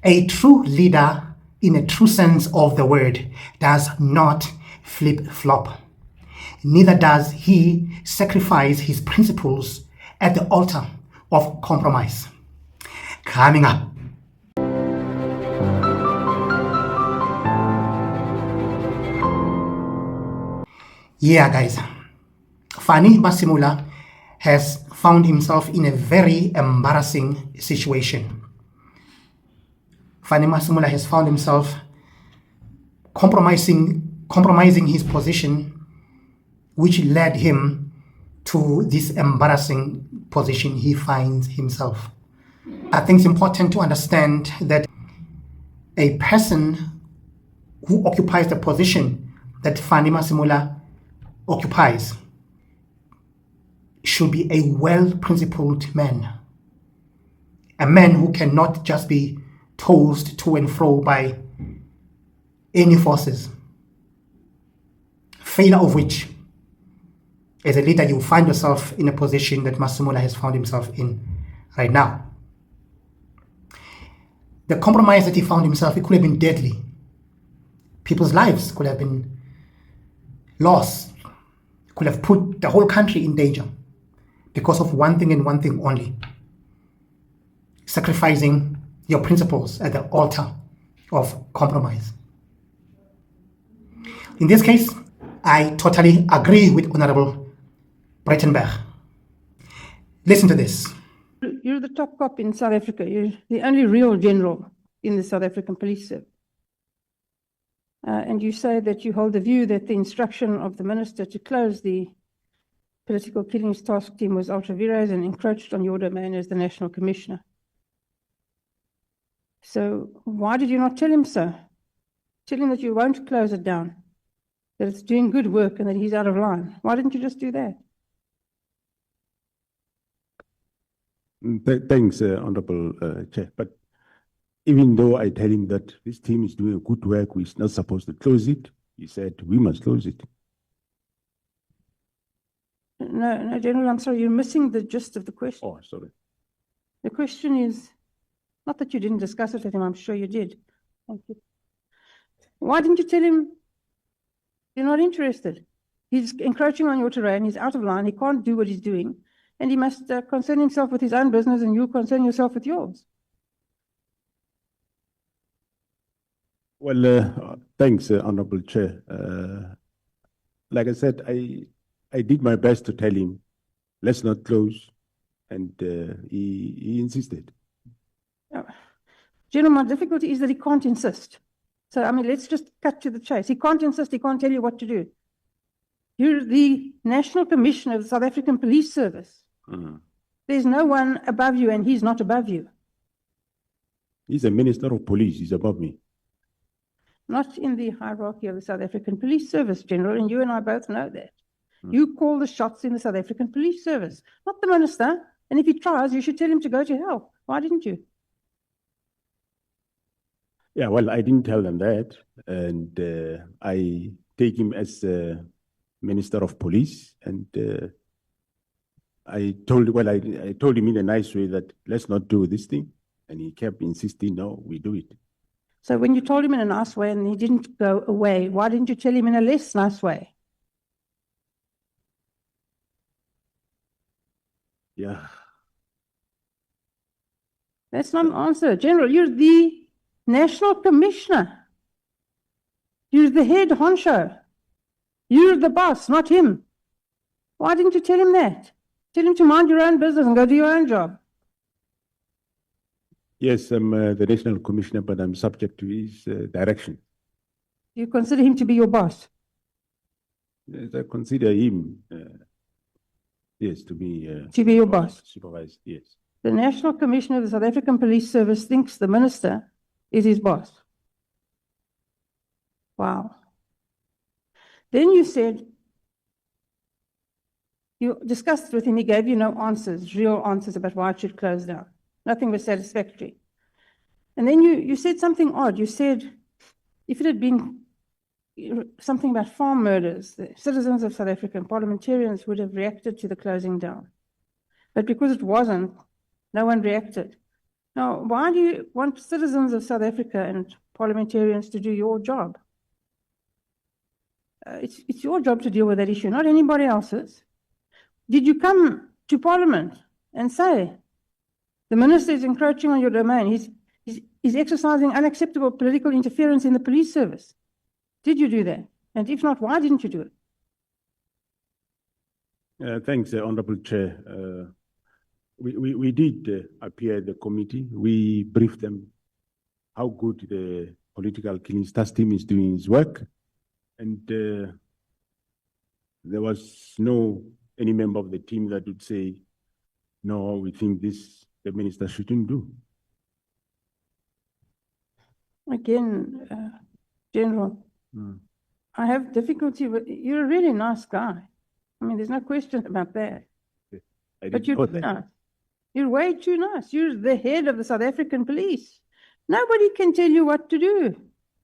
A true leader, in a true sense of the word, does not flip-flop. Neither does he sacrifice his principles at the altar of compromise. Coming up. Yeah, guys. Fanny Masemola has found himself in a very embarrassing situation. Fanny Masemola has found himself compromising his position, which led him to this embarrassing position he finds himself. I think it's important to understand that a person who occupies the position that Fanny Masemola occupies should be a well-principled man. A man who cannot just be tossed to and fro by any forces, failure of which, as a leader, you find yourself in a position that Masemola has found himself in right now. The compromise that he found himself, it could have been deadly. People's lives could have been lost, could have put the whole country in danger because of one thing and one thing only: sacrificing your principles at the altar of compromise. In this case, I totally agree with Honorable Breytenbach. Listen to this. You're the top cop in South Africa. You're the only real general in the South African Police Service. And you say that you hold the view that the instruction of the minister to close the political killings task team was ultra vires and encroached on your domain as the National Commissioner. So why did you not tell him so? Tell him that you won't close it down, that it's doing good work and that he's out of line. Why didn't you just do that? Thanks, Honorable Chair. But even though I tell him that this team is doing good work, we're not supposed to close it, he said we must close it. No, General, I'm sorry, you're missing the gist of the question. Oh, sorry. The question is, not that you didn't discuss it with him, I'm sure you did. Thank you. Why didn't you tell him you're not interested? He's encroaching on your terrain, he's out of line, he can't do what he's doing, and he must concern himself with his own business and you concern yourself with yours. Well, thanks, Honorable Chair. Like I said, I did my best to tell him, let's not close, and he insisted. General, my difficulty is that he can't insist. So, I mean, let's just cut to the chase. He can't insist, he can't tell you what to do. You're the National Commissioner of the South African Police Service. There's no one above you, and he's not above you. He's a Minister of Police, he's above me. Not in the hierarchy of the South African Police Service, General, and you and I both know that. You call the shots in the South African Police Service, not the minister. And if he tries, you should tell him to go to hell. Why didn't you? Yeah, well, I didn't tell them that. And I take him as Minister of Police. And I told him in a nice way that let's not do this thing. And he kept insisting, no, we do it. So when you told him in a nice way and he didn't go away, why didn't you tell him in a less nice way? Yeah. That's not an answer. General, you're the National Commissioner. You're the head honcho. You're the boss, not him. Why didn't you tell him that? Tell him to mind your own business and go do your own job. Yes, I'm the National Commissioner, but I'm subject to his direction. You consider him to be your boss? Yes, I consider him, yes, to be your boss. Supervised, yes. The National Commissioner of the South African Police Service thinks the minister is his boss. Wow. Then you said, you discussed with him, he gave you no answers, real answers about why it should close down. Nothing was satisfactory. And then you said something odd. You said, if it had been something about farm murders, the citizens of South Africa and parliamentarians would have reacted to the closing down. But because it wasn't, no one reacted. Now, why do you want citizens of South Africa and parliamentarians to do your job? It's your job to deal with that issue, not anybody else's. Did you come to Parliament and say, the minister is encroaching on your domain, he's exercising unacceptable political interference in the police service? Did you do that? And if not, why didn't you do it? Thanks, Honorable Chair. We did appear at the committee. We briefed them how good the political killings task team is doing its work. And there was any member of the team that would say, no, we think this the minister shouldn't do. Again, General, I have difficulty with, you're a really nice guy. I mean, there's no question about that. But you're nice. You're way too nice. You're the head of the South African police. Nobody can tell you what to do.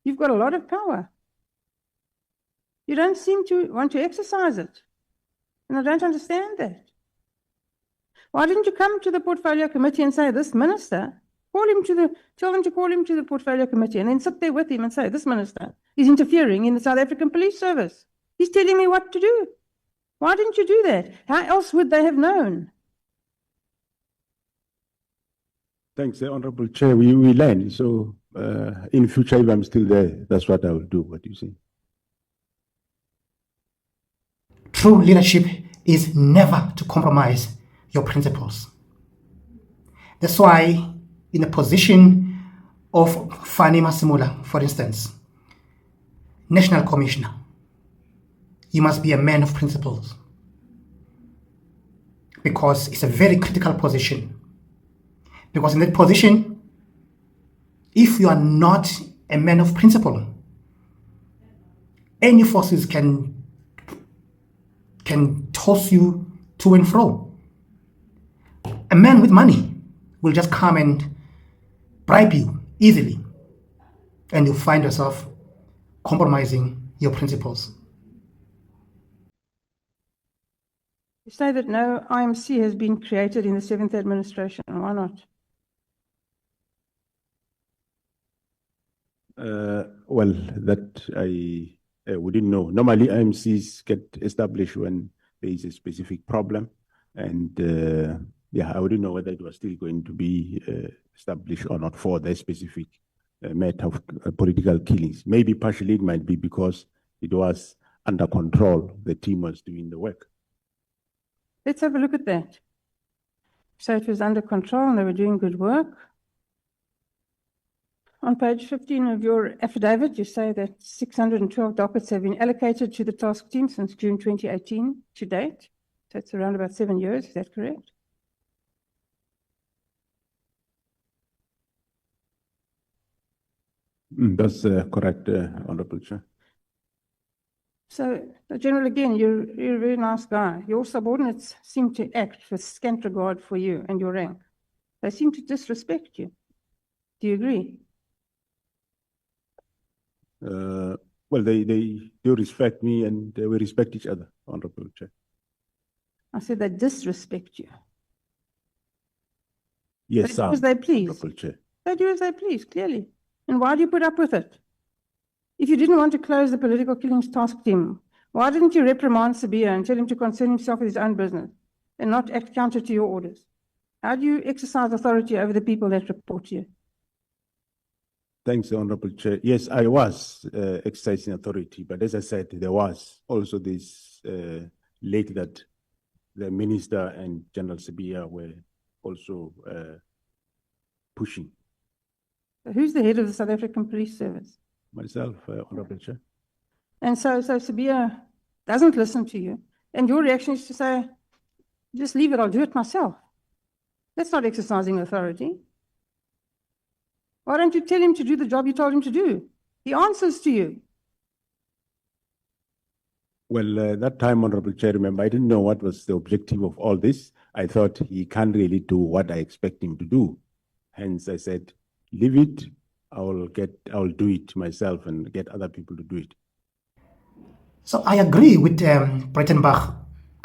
You've got a lot of power. You don't seem to want to exercise it. And I don't understand that. Why didn't you come to the portfolio committee and say, this minister, tell them to call him to the portfolio committee and then sit there with him and say, this minister is interfering in the South African police service. He's telling me what to do. Why didn't you do that? How else would they have known? Thanks, Honorable Chair. We learn. So in future, if I'm still there, that's what I will do, what you say. True leadership is never to compromise your principles. That's why in the position of Fanny Masemola, for instance, National Commissioner, you must be a man of principles, because it's a very critical position. Because in that position, if you are not a man of principle, any forces can toss you to and fro. A man with money will just come and bribe you easily, and you'll find yourself compromising your principles. You say that no IMC has been created in the 7th administration. Why not? Well, that we didn't know. Normally, IMCs get established when there is a specific problem. And I wouldn't know whether it was still going to be established or not for the specific matter of political killings. Maybe partially it might be because it was under control. The team was doing the work. Let's have a look at that. So it was under control and they were doing good work. On page 15 of your affidavit, you say that 612 dockets have been allocated to the task team since June 2018 to date. So it's around about 7 years, is that correct? That's correct, Honorable Chair. So, General, again, you're a very nice guy. Your subordinates seem to act with scant regard for you and your rank. They seem to disrespect you. Do you agree? Well, they do respect me and we respect each other, Honorable Chair. I said they disrespect you. Yes, They do as they please. Honorable Chair. They do as they please, clearly. And why do you put up with it? If you didn't want to close the political killings task team, why didn't you reprimand Sabia and tell him to concern himself with his own business and not act counter to your orders? How do you exercise authority over the people that report to you? Thanks, Honorable Chair. Yes, I was exercising authority, but as I said, there was also this lake that the Minister and General Sabia were also pushing. Who's the head of the South African Police Service? Myself, Honorable Chair. And so Sabia doesn't listen to you. And your reaction is to say, just leave it, I'll do it myself. That's not exercising authority. Why don't you tell him to do the job you told him to do? He answers to you. Well, that time, Honorable Chair, remember, I didn't know what was the objective of all this. I thought he can't really do what I expect him to do. Hence, I said, leave it. I'll do it myself and get other people to do it. So I agree with Breytenbach.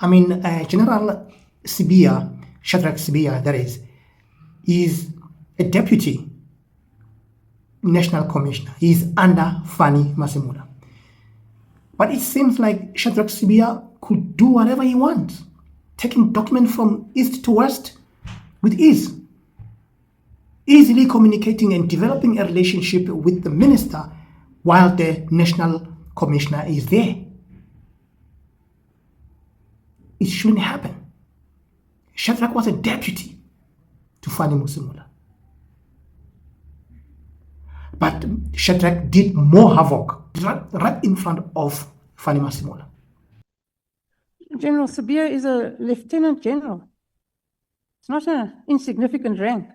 I mean, General Sabia, Shadrach Sabia, that is a deputy national commissioner. He's under Fanny Masemola. But it seems like Shadrach Sibiya could do whatever he wants, taking documents from east to west with ease, easily communicating and developing a relationship with the minister while the national commissioner is there. It shouldn't happen. Shadrach was a deputy to Fanny Masemola. But Shadrach did more havoc right in front of Fanny Masemola. General Sibiya is a lieutenant general. It's not an insignificant rank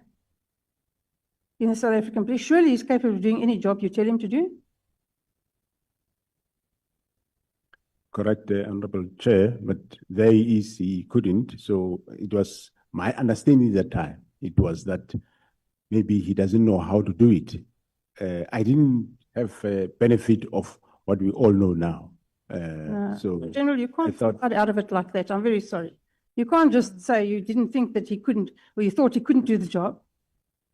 in the South African police. Surely he's capable of doing any job you tell him to do. Correct, Honorable Chair, but there is he couldn't. So it was my understanding at the time. It was that maybe he doesn't know how to do it. I didn't have a benefit of what we all know now. So General, you can't cut out of it like that. I'm very sorry. You can't just say you didn't think that he couldn't, or you thought he couldn't do the job.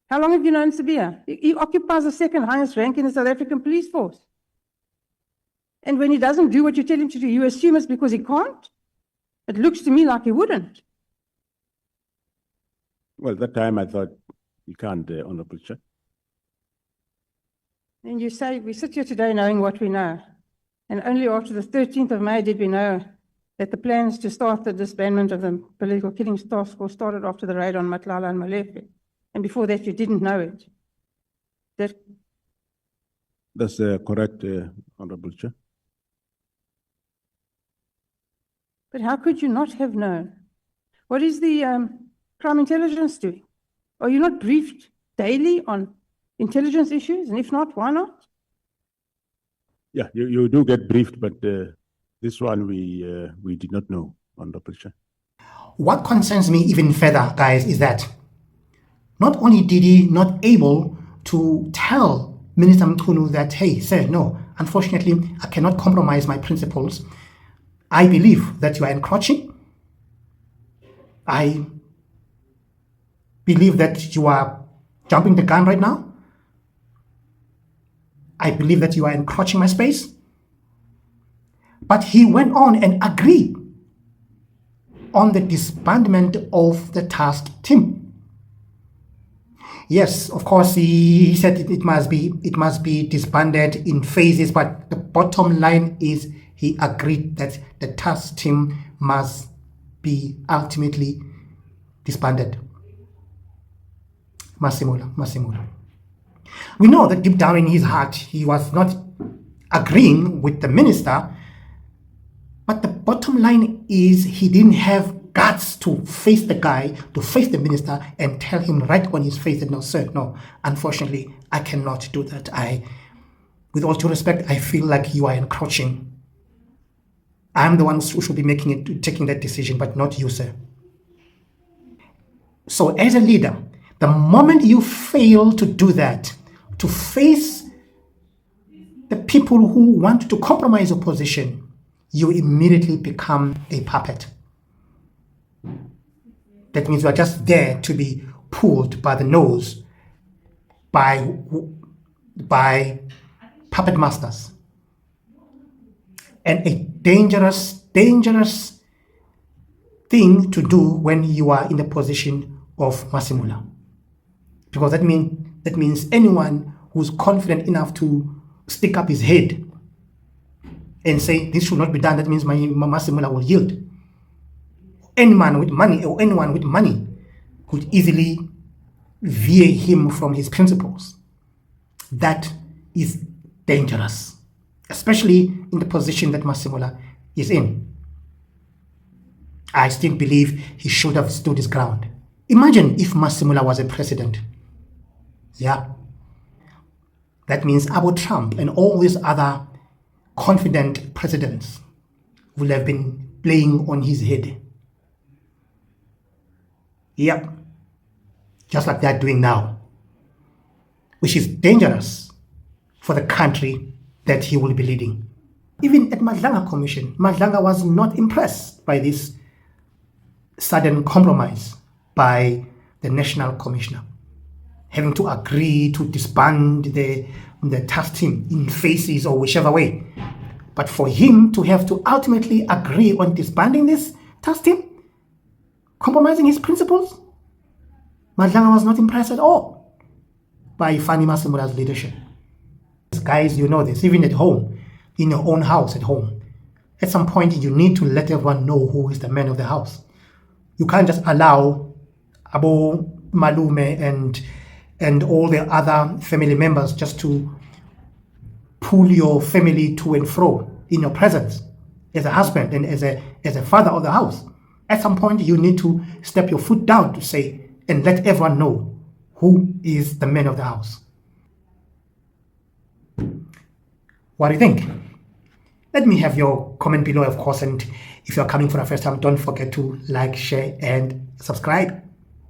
How long have you known Sibiya? He occupies the second highest rank in the South African police force. And when he doesn't do what you tell him to do, you assume it's because he can't? It looks to me like he wouldn't. Well, that time I thought you can't, Honorable Chair. And you say, we sit here today knowing what we know. And only after the 13th of May did we know that the plans to start the disbandment of the political killings task force started after the raid on Matlala and Molefe. And before that, you didn't know it. That's correct, Honorable Chair. But how could you not have known? What is the crime intelligence doing? Are you not briefed daily on intelligence issues? And if not, why not? Yeah, you do get briefed, but this one we did not know, Honorable Chair. What concerns me even further, guys, is that not only did he not able to tell Minister Mkhunu that, hey, sir, no, unfortunately, I cannot compromise my principles. I believe that you are encroaching. I believe that you are jumping the gun right now. I believe that you are encroaching my space. But he went on and agreed on the disbandment of the task team. Yes, of course, he said it must be disbanded in phases, but the bottom line is he agreed that the task team must be ultimately disbanded. Masemola. We know that deep down in his heart, he was not agreeing with the minister, but the bottom line is he didn't have guts to face the guy, to face the minister and tell him right on his face that, no, sir, no, unfortunately, I cannot do that. With all due respect, I feel like you are encroaching. I'm the one who should be taking that decision, but not you, sir. So as a leader, the moment you fail to do that, to face the people who want to compromise your position, you immediately become a puppet. That means you are just there to be pulled by the nose by puppet masters. And a dangerous thing to do when you are in the position of Masemola. Because that means anyone who's confident enough to stick up his head and say this should not be done, that means my Masemola will yield. Any man with money or anyone with money could easily veer him from his principles. That is dangerous, especially in the position that Masemola is in. I still believe he should have stood his ground. Imagine if Masemola was a president. Yeah. That means Abu Trump and all these other confident presidents will have been playing on his head. Yep. Just like they're doing now. Which is dangerous for the country that he will be leading. Even at Madlanga Commission, Madlanga was not impressed by this sudden compromise by the National Commissioner. having to agree to disband the task team in phases or whichever way. But for him to have to ultimately agree on disbanding this task team, compromising his principles, Madlanga was not impressed at all by Fanny Masemola's leadership. Guys, you know this, even at home, in your own house at home. At some point, you need to let everyone know who is the man of the house. You can't just allow Abo Malume and all the other family members just to pull your family to and fro in your presence as a husband and as a father of the house. At some point, you need to step your foot down to say and let everyone know who is the man of the house. What do you think? Let me have your comment below, of course, and if you're coming for the first time, don't forget to like, share, and subscribe.